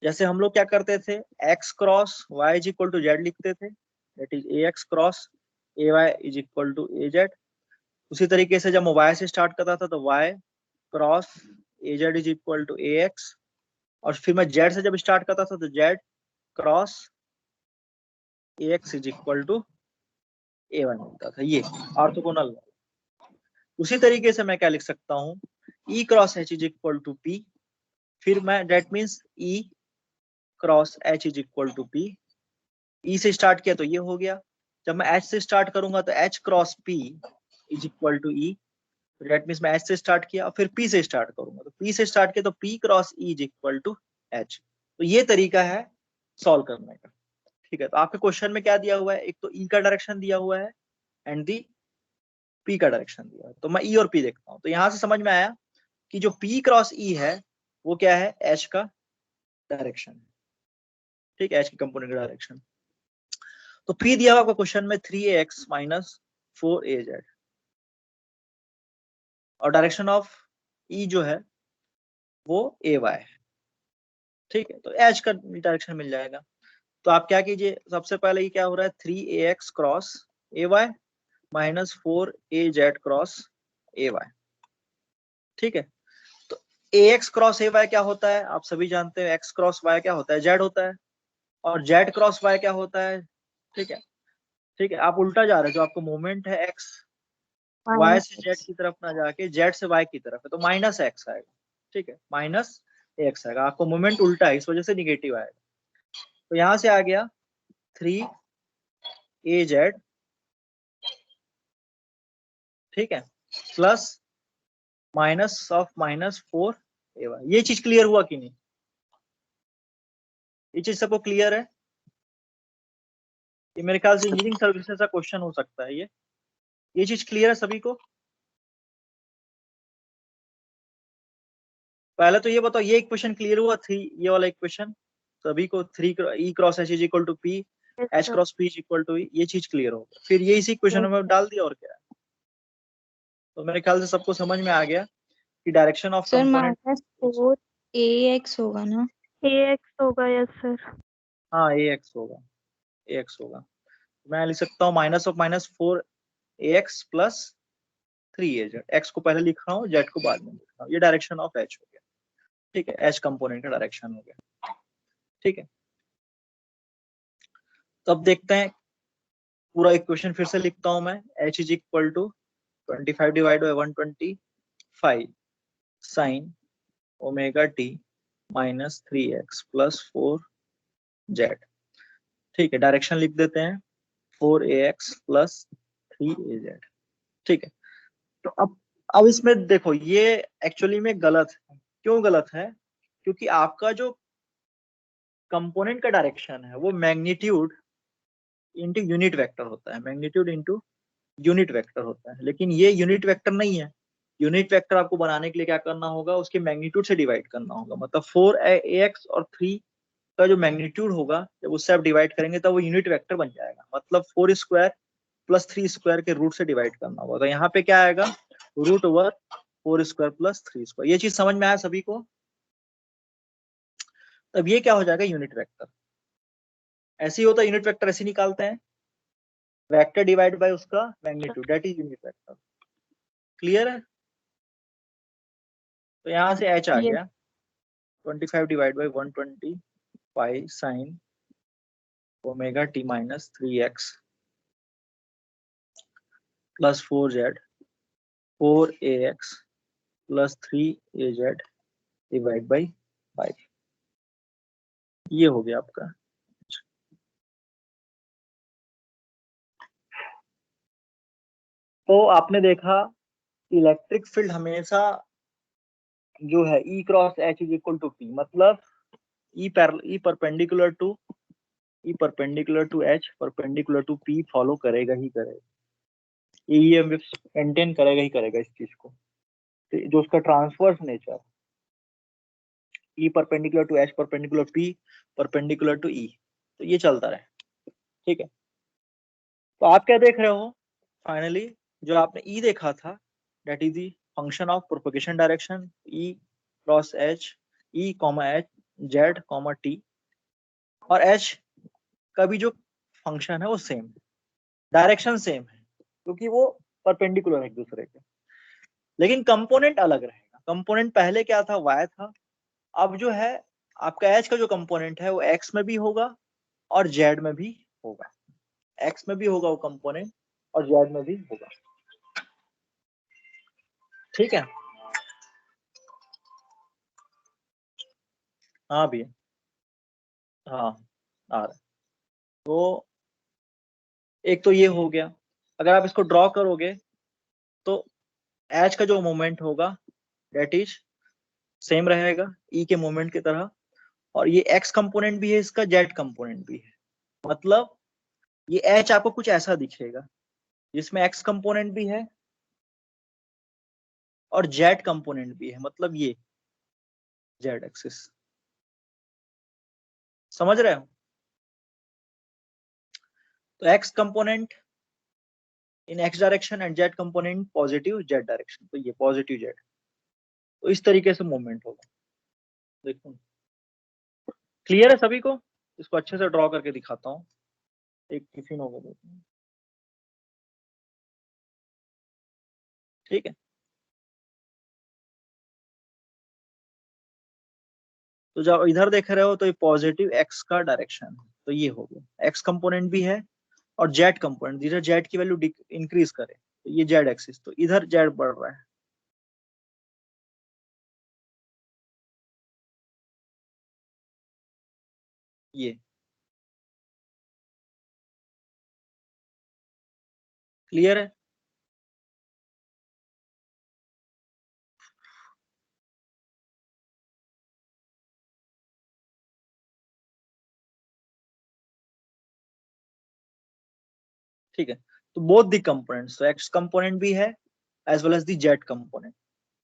जैसे हम लोग क्या करते थे, x cross y is equal to Z लिखते थे, that is A X cross A Y is equal to A Z. उसी तरीके से जब मैं y से स्टार्ट करता था तो y cross A Z is equal to A X, और फिर मैं z से जब स्टार्ट करता था तो z cross A X is equal to A one मिलता था, ये ऑर्थोगोनल। उसी तरीके से मैं क्या लिख सकता हूँ, e cross H is equal to p, फिर मैं that means e cross H is equal to p. E से स्टार्ट किया तो ये हो गया, जब मैं एच से स्टार्ट करूंगा तो H cross P is equal to E. That means मैं एच से स्टार्ट किया और फिर पी से स्टार्ट करूंगा, तो पी से स्टार्ट किया तो P cross E is equal to H. तो ये तरीका है सॉल्व करने का, ठीक है। तो आपके क्वेश्चन में क्या दिया हुआ है, एक तो ई का डायरेक्शन दिया हुआ है एंड दी पी का डायरेक्शन दिया है। तो मैं ई और पी देखता हूँ। तो यहां से समझ में आया कि जो P क्रॉस E है वो क्या है, H का डायरेक्शन है, ठीक है, H की कंपोनेंट का डायरेक्शन। तो P दिया हुआ आपका क्वेश्चन में 3ax माइनस 4az, और डायरेक्शन ऑफ E जो है वो ay है, ठीक है। तो H का डायरेक्शन मिल जाएगा। तो आप क्या कीजिए, सबसे पहले ये क्या हो रहा है, 3ax cross ay minus 4az cross ay, ठीक है। तो ax क्रॉस ay क्या होता है, आप सभी जानते हैं, x क्रॉस y क्या होता है, z होता है, और z क्रॉस y क्या होता है, ठीक है। ठीक है, आप उल्टा जा रहे हैं, जो आपको मूवमेंट है x y Minus से z X. की तरफ ना जाके z से y की तरफ है, तो माइनस x आएगा, ठीक है, माइनस x आएगा। आपको मूवमेंट उल्टा है, इस वजह से निगेटिव आएगा। तो यहां से आ गया 3az, ठीक है, plus minus of minus 4ay। ये चीज क्लियर हुआ कि नहीं, ये चीज सबको क्लियर है? ये मेरे ख्याल से इंजीनियरिंग सर्विसेज का क्वेश्चन हो सकता है ये चीज क्लियर है सभी को? पहले तो ये बताओ, ये इक्वेशन क्लियर हुआ? थ्री, ये वाला इक्वेशन सभी को, three E cross H is equal to P, yes H sir, cross P is equal to, ये चीज क्लियर हो गया। फिर ये इसी इक्वेशन Yes, में डाल दिया और क्या है। तो मेरे ख्याल से सबको समझ में आ गया कि direction of sir component. -4 ax होगा ना? ax होगा, yes sir, हाँ ए एक्स होगा, ए एक्स होगा। मैं लिख सकता हूँ -4 ax प्लस 3az। एक्स को पहले लिख रहा हूँ, जेड को बाद में लिख रहा हूँ। ये डायरेक्शन ऑफ एच हो गया, ठीक है, एच कंपोनेंट का डायरेक्शन हो गया, ठीक है। तो अब देखते हैं पूरा इक्वेशन फिर से लिखता हूं मैं। H is equal to 25 divide by 125 sine omega T minus 3x plus 4z, ठीक है। डायरेक्शन लिख देते हैं 4ax प्लस 3az, ठीक है। तो अब इसमें देखो, ये एक्चुअली में गलत है। क्यों गलत है? क्योंकि आपका जो कंपोनेंट का डायरेक्शन है वो मैग्नीट्यूड इंटू यूनिट वेक्टर होता है, मैग्नीट्यूड इंटू यूनिट वेक्टर होता है। लेकिन ये यूनिट वेक्टर नहीं है। यूनिट वेक्टर आपको बनाने के लिए क्या करना होगा, उसके मैग्नीट्यूड से डिवाइड करना होगा। मतलब 4ax और 3 का जो मैग्नीट्यूड होगा, जब उससे आप डिवाइड करेंगे तब वो यूनिट वेक्टर बन जाएगा। मतलब 4 स्क्वायर प्लस 3 स्क्वायर के रूट से डिवाइड करना होगा। तो यहाँ पे क्या आएगा, root over 4 square plus 3 square. ये चीज समझ में आया सभी को? तब ये क्या हो जाएगा, यूनिट वेक्टर। ऐसे ही होता है, यूनिट वेक्टर ऐसे निकालते हैं, वेक्टर डिवाइड बाय उसका magnitude, that is unit vector. Clear है? तो यहाँ से h आ Yes. गया 25 divide by 125 sine omega T minus 3x plus 4z, 4ax plus 3az divide by 5। ये हो गया आपका। तो आपने देखा इलेक्ट्रिक फील्ड हमेशा जो है E cross H is equal to P, मतलब E perpendicular to H perpendicular to P follow करेगा ही करेगा। ये मेंटेन करेगा ही करेगा इस चीज को। तो जो उसका transverse nature, E perpendicular to H perpendicular P perpendicular to E, तो ये चलता रहे, ठीक है। तो आप क्या देख रहे हो फाइनली, जो आपने E देखा था, that is the function of propagation direction E cross H, E comma H, Z comma T, और H का भी जो फंक्शन है वो सेम, डायरेक्शन सेम है, क्योंकि वो परपेंडिकुलर है एक दूसरे के। लेकिन कंपोनेंट अलग रहेगा। कंपोनेंट पहले क्या था, y था। अब जो है आपका h का जो कंपोनेंट है वो x में भी होगा और z में भी होगा। x में भी होगा वो कंपोनेंट और z में भी होगा, ठीक है। हाँ भैया, हाँ आ रहा है। तो एक तो ये हो गया। अगर आप इसको ड्रॉ करोगे तो h का जो मोमेंट होगा डेट इज सेम रहेगा E के मोमेंट की तरह, और ये x कंपोनेंट भी है इसका, z कंपोनेंट भी है। मतलब ये h आपको कुछ ऐसा दिखेगा जिसमें x कंपोनेंट भी है और z कंपोनेंट भी है, मतलब ये z एक्सिस। समझ रहे हो? तो x component in x direction and z component positive z direction, तो ये पॉजिटिव z। तो इस तरीके से मूवमेंट होगा। देखो क्लियर है सभी को? इसको अच्छे से ड्रॉ करके दिखाता हूँ। एक टिफिन होगा, देखो, ठीक है। तो जब इधर देख रहे हो तो ये पॉजिटिव x का डायरेक्शन है, तो ये हो गया x कंपोनेंट भी है और z कंपोनेंट, इधर z की वैल्यू इंक्रीज करे तो ये z एक्सिस, तो इधर z बढ़ रहा है। ये क्लियर है? ठीक है। तो बोथ द कंपोनेंट्स, तो x कंपोनेंट भी है as well as the z component.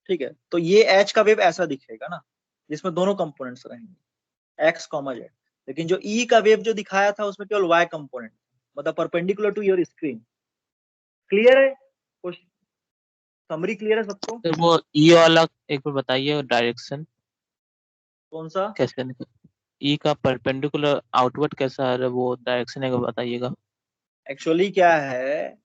ठीक है, तो ये एच का वेव ऐसा दिखेगा ना, जिसमें दोनों कंपोनेंट्स रहेंगे एक्स कॉमा जेड। लेकिन जो ई का वेव जो दिखाया था उसमें केवल वाई कंपोनेंट, मतलब perpendicular to your screen. Clear है? कुछ समरी क्लियर है सबको? तो वो ई वाला एक बार बताइए डायरेक्शन कौन सा? कैसे ई का परपेंडिकुलर आउटवर्ड कैसा है वो डायरेक्शन एक बार बताइएगा। एक्चुअली क्या है,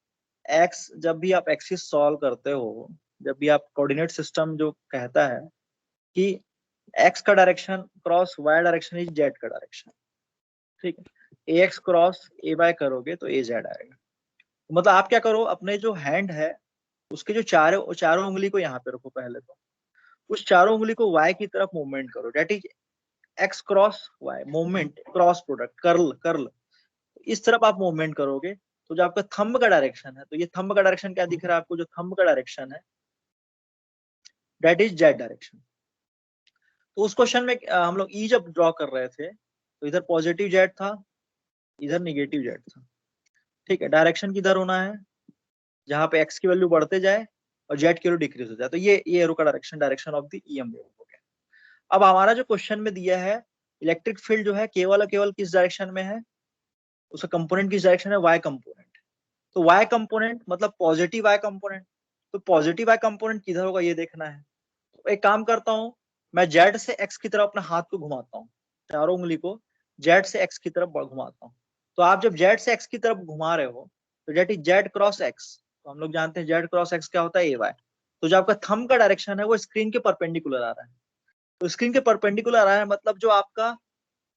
एक्स जब भी आप एक्सिस सॉल्व करते हो, जब भी आप कोऑर्डिनेट सिस्टम जो कहता है कि एक्स का direction cross Y direction is Z का डायरेक्शन, ठीक है, A X cross A Y करोगे तो ए जेड आएगा। मतलब आप क्या करो, अपने जो हैंड है उसके जो चारों उंगली को यहाँ पे रखो पहले, तो उस चारों उंगली को वाई की तरफ मूवमेंट करो, that is X cross Y movement, cross product, curl curl, इस तरफ आप मूवमेंट करोगे तो जो आपका थंब का डायरेक्शन है, तो ये थंब का डायरेक्शन क्या दिख रहा है आपको, जो थंब का डायरेक्शन है दैट इज जेड डायरेक्शन। तो उस क्वेश्चन में हम लोग ई जब ड्रॉ कर रहे थे तो इधर पॉजिटिव जेड था, इधर निगेटिव जेड था, ठीक है। डायरेक्शन किधर होना है, जहां पे एक्स की वैल्यू बढ़ते जाए और जेड की वैल्यू डिक्रीज हो जाए, तो ये एरो का direction, direction of the EM wave हो गया। अब हमारा जो क्वेश्चन में दिया है इलेक्ट्रिक फील्ड जो है केवल और केवल किस डायरेक्शन में है, उसका कंपोनेंट किस डायरेक्शन है, वाई कंपोनेंट। तो वाई कंपोनेंट मतलब पॉजिटिव वाई कंपोनेंट, तो पॉजिटिव वाई कंपोनेंट किधर होगा ये देखना है। तो एक काम करता हूं, मैं जेड से एक्स की तरफ अपना हाथ को घुमाता हूँ, चारों उंगली को जेड से एक्स की तरफ घुमाता हूँ। तो आप जब जेड से एक्स की तरफ घुमा रहे हो तो jet is Z cross x, तो हम लोग जानते हैं जेड क्रॉस एक्स क्या होता है, ए वाई। तो जो आपका थंब का डायरेक्शन है वो स्क्रीन के परपेंडिकुलर आ रहा है, तो स्क्रीन के परपेंडिकुलर आ रहा है मतलब जो आपका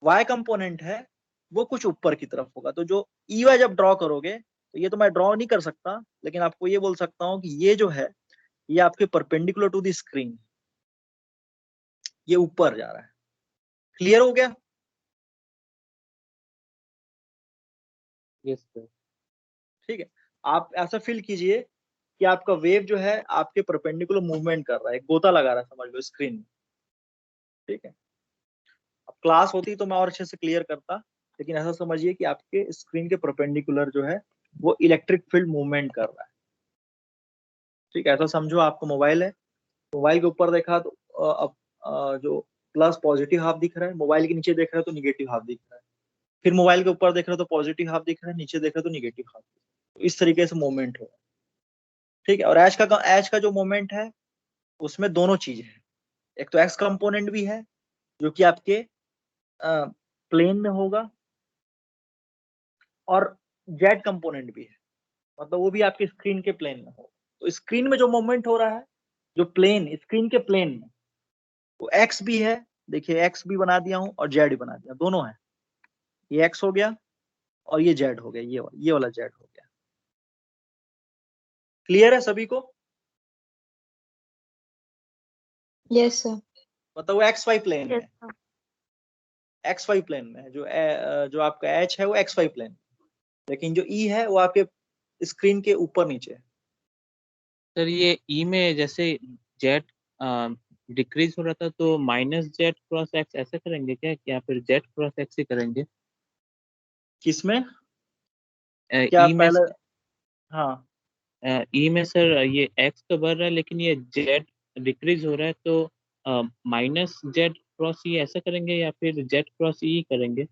वाई कंपोनेंट है वो कुछ ऊपर की तरफ होगा। तो जो ई वाई जब ड्रॉ करोगे, तो ये तो मैं ड्रॉ नहीं कर सकता, लेकिन आपको ये बोल सकता हूँ कि ये जो है ये आपके परपेंडिकुलर टू द स्क्रीन, ये ऊपर जा रहा है। क्लियर हो गया? Yes sir. ठीक है, आप ऐसा फील कीजिए कि आपका वेव जो है आपके परपेंडिकुलर मूवमेंट कर रहा है, गोता लगा रहा है समझ लो स्क्रीन में, ठीक है। अब क्लास होती तो मैं और अच्छे से क्लियर करता, लेकिन ऐसा समझिए कि आपके स्क्रीन के परपेंडिकुलर जो है वो इलेक्ट्रिक फील्ड मूवमेंट कर रहा है, ठीक है। ऐसा समझो आपको मोबाइल है, मोबाइल के ऊपर देखा तो अब जो प्लस पॉजिटिव हाफ दिख रहा है, मोबाइल के नीचे देख रहे हो तो निगेटिव हाफ दिख रहा है, फिर मोबाइल के ऊपर देख रहे हो तो पॉजिटिव हाफ दिख रहा है, नीचे देख रहे हो तो निगेटिव हाफ, तो इस तरीके से मूवमेंट हो रहा है, ठीक है। और एच का जो मूवमेंट है उसमें दोनों चीजें हैं, एक तो एक्स कंपोनेंट भी है जो कि आपके प्लेन में होगा, और जेड कंपोनेंट भी है, मतलब वो भी आपके स्क्रीन के प्लेन में होगा। तो स्क्रीन में जो मूवमेंट हो रहा है, जो प्लेन स्क्रीन के प्लेन में, वो एक्स भी है, देखिए एक्स भी बना दिया हूं और जेड भी बना दिया, दोनों है, ये एक्स हो गया और ये जेड हो गया, ये वाला जेड हो गया। क्लियर है सभी को? Yes sir. मतलब वो एक्स वाई प्लेन यस में, सर। एक्स वाई प्लेन में है, जो आपका एच है वो एक्स वाई प्लेन, लेकिन जो ई है वो आपके स्क्रीन के ऊपर नीचे है। सर ये ई में जैसे जेड डिक्रीज हो रहा था तो माइनस जेड क्रॉस एक्स ऐसे करेंगे क्या, या फिर जेड क्रॉस एक्स ही करेंगे? किसमें? क्या ई में पहले? हाँ, ई में सर ये एक्स तो बढ़ रहा है लेकिन ये जेड डिक्रीज हो रहा है, तो माइनस जेड क्रॉस ई ऐसा करेंगे या फिर जेड क्रॉस ई करेंगे?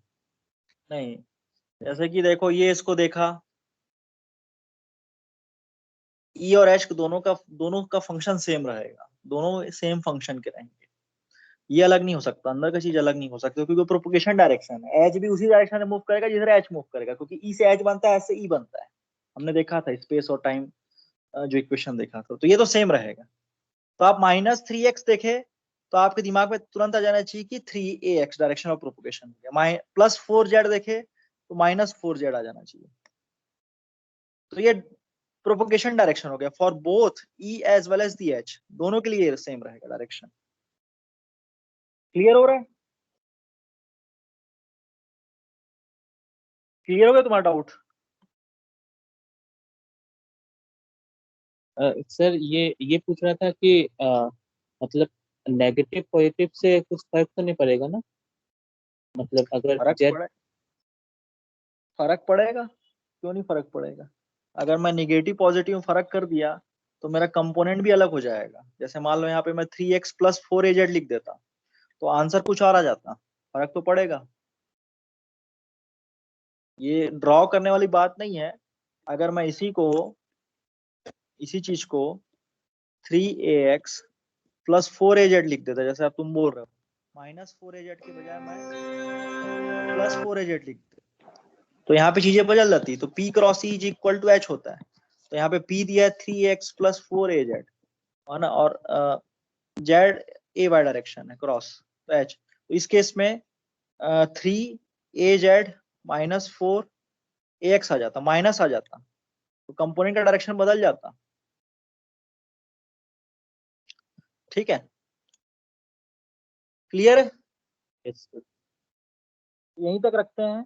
नहीं, जैसे कि देखो ये इसको देखा, ई और एच दोनों का फंक्शन सेम रहेगा, दोनों सेम फंक्शन के रहेंगे, ये अलग नहीं हो सकता, अंदर का चीज अलग नहीं हो सकती, क्योंकि प्रोपोगेशन डायरेक्शन है, एच भी उसी डायरेक्शन में मूव करेगा जिधर एच मूव करेगा, क्योंकि ई से एच बनता है, एच से ई बनता है, हमने देखा था स्पेस और टाइम जो इक्वेशन देखा था, तो ये तो सेम रहेगा। तो आप -3x देखे तो आपके दिमाग में तुरंत आ जाना चाहिए कि 3ax डायरेक्शन ऑफ प्रोपोगेशन हो गया, +4z देखे तो -4z आ जाना चाहिए, तो ये प्रोपोगेशन डायरेक्शन हो गया for both E as well as the H, दोनों के लिए सेम रहेगा डायरेक्शन। क्लियर हो रहा है? क्लियर हो गया तुम्हारा डाउट? सर ये पूछ रहा था कि मतलब नेगेटिव पॉजिटिव से कुछ फर्क तो नहीं पड़ेगा ना, मतलब अगर फर्क जेड। पड़े, फर्क पड़ेगा, क्यों नहीं फर्क पड़ेगा? अगर मैं निगेटिव पॉजिटिव में फर्क कर दिया तो मेरा कंपोनेंट भी अलग हो जाएगा। जैसे मान लो यहाँ पे मैं 3x प्लस 4az लिख देता तो आंसर कुछ और आ जाता, फर्क तो पड़ेगा। ये ड्रॉ करने वाली बात नहीं है। अगर मैं इसी चीज को 3ax प्लस 4az लिख देता, जैसे अब तुम बोल रहे हो, माइनस 4az के बजाय मैं प्लस 4az लिख देता, तो यहाँ पे चीजें बदल जाती। तो p cross e is equal to h होता है। तो यहाँ पे p दिया है 3x प्लस 4az है ना, और z a वाई डायरेक्शन है क्रॉस तो h। तो इस केस में 3az माइनस 4ax आ जाता, माइनस आ जाता, तो कंपोनेंट का डायरेक्शन बदल जाता। ठीक है, क्लियर है? Yes sir. यहीं तक रखते हैं।